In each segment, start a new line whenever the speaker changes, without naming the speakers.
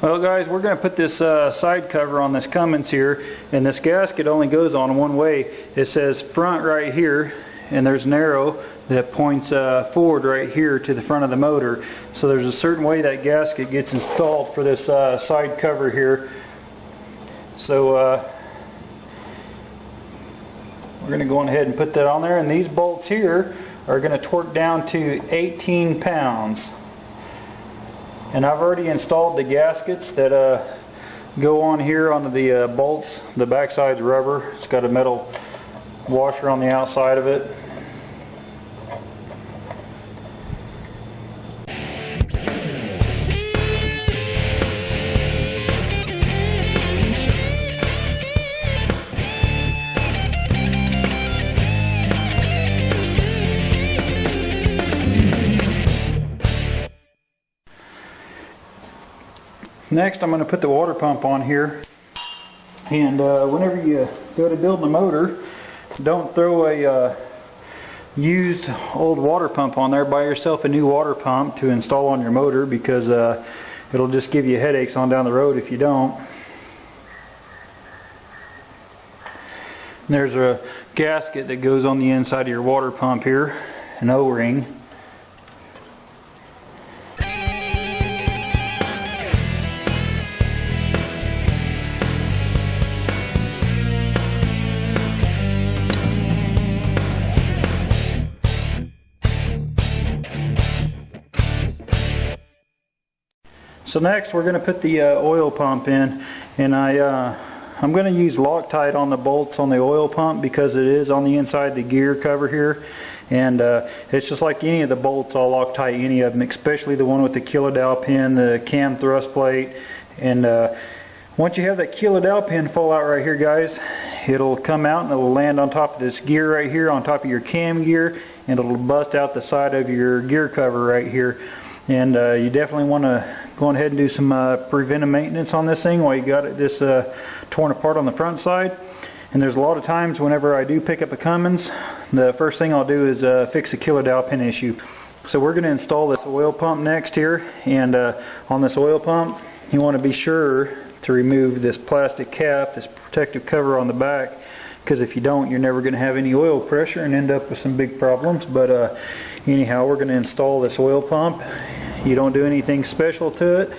Well guys, we're going to put this side cover on this Cummins here, and this gasket only goes on one way. It says front right here, and there's an arrow that points forward right here to the front of the motor. So there's a certain way that gasket gets installed for this side cover here. So we're going to go on ahead and put that on there, and these bolts here are going to torque down to 18 pounds. And I've already installed the gaskets that go on here onto the bolts. The backside's rubber. It's got a metal washer on the outside of it. Next, I'm going to put the water pump on here, and whenever you go to build a motor, don't throw a used old water pump on there. Buy yourself a new water pump to install on your motor, because it'll just give you headaches on down the road if you don't. And there's a gasket that goes on the inside of your water pump here, an O-ring. So next we're going to put the oil pump in, and I'm going to use Loctite on the bolts on the oil pump because it is on the inside the gear cover here, and it's just like any of the bolts. I'll Loctite any of them, especially the one with the kilodal pin, the cam thrust plate. And once you have that kilodal pin fall out right here, guys, it'll come out and it'll land on top of this gear right here, on top of your cam gear, and it'll bust out the side of your gear cover right here. And you definitely want to go ahead and do some preventive maintenance on this thing while you got it this torn apart on the front side. And there's a lot of times whenever I do pick up a Cummins, the first thing I'll do is fix the kilodal pin issue. So we're going to install this oil pump next here, and on this oil pump you want to be sure to remove this plastic cap, this protective cover on the back, because if you don't, you're never going to have any oil pressure and end up with some big problems. But anyhow, we're going to install this oil pump. You don't do anything special to it,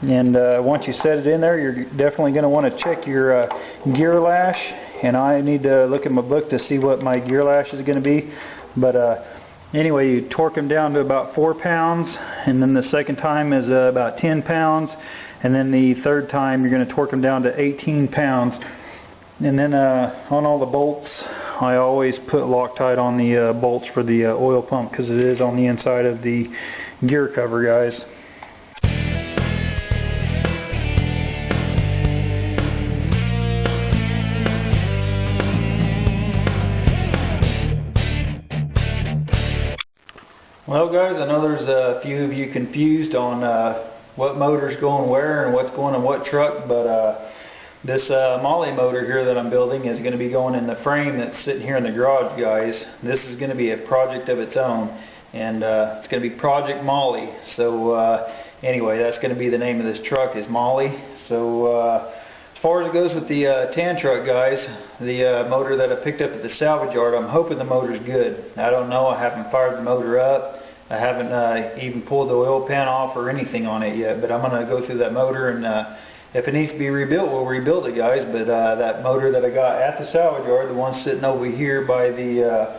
and once you set it in there, you're definitely going to want to check your gear lash. And I need to look at my book to see what my gear lash is going to be. But anyway, you torque them down to about 4 pounds, and then the second time is about 10 pounds, and then the third time you're going to torque them down to 18 pounds. And then on all the bolts, I always put Loctite on the bolts for the oil pump, because it is on the inside of the gear cover, guys. Well guys, I know there's a few of you confused on what motor's going where and what's going in what truck, but this Mahle motor here that I'm building is going to be going in the frame that's sitting here in the garage, guys. This is going to be a project of its own, and it's going to be Project Mahle. So anyway, that's going to be the name of this truck, is Mahle. So as far as it goes with the tan truck, guys, the motor that I picked up at the salvage yard, I'm hoping the motor's good. I don't know. I haven't fired the motor up. I haven't even pulled the oil pan off or anything on it yet, but I'm going to go through that motor, and if it needs to be rebuilt, we'll rebuild it, guys. But that motor that I got at the salvage yard, the one sitting over here by the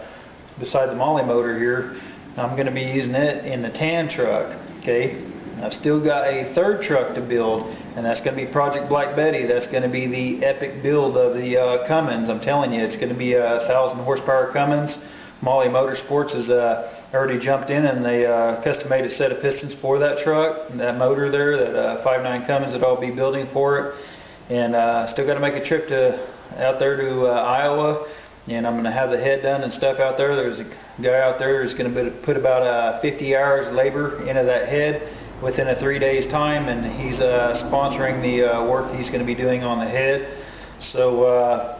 beside the Mahle motor here, I'm going to be using it in the tan truck. Okay, I've still got a third truck to build, and that's going to be Project Black Betty. That's going to be the epic build of the Cummins. I'm telling you, it's going to be a 1,000 horsepower Cummins. Mahle Motorsports has already jumped in, and they custom made a set of pistons for that truck, and that motor there, that 5.9 Cummins that I'll be building for it. And still got to make a trip out there to Iowa, and I'm going to have the head done and stuff out there. There's a guy out there who's going to put about 50 hours labor into that head within a 3 days time, and he's sponsoring the work he's going to be doing on the head. So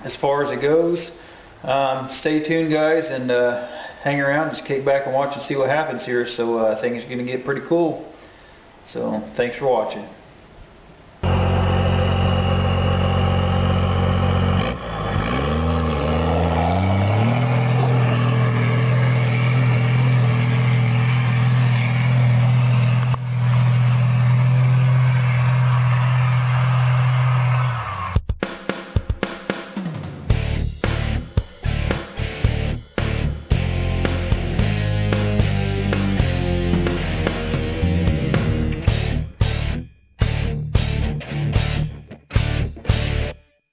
as far as it goes, stay tuned, guys, and hang around, just kick back and watch and see what happens here. So things are going to get pretty cool. So thanks for watching.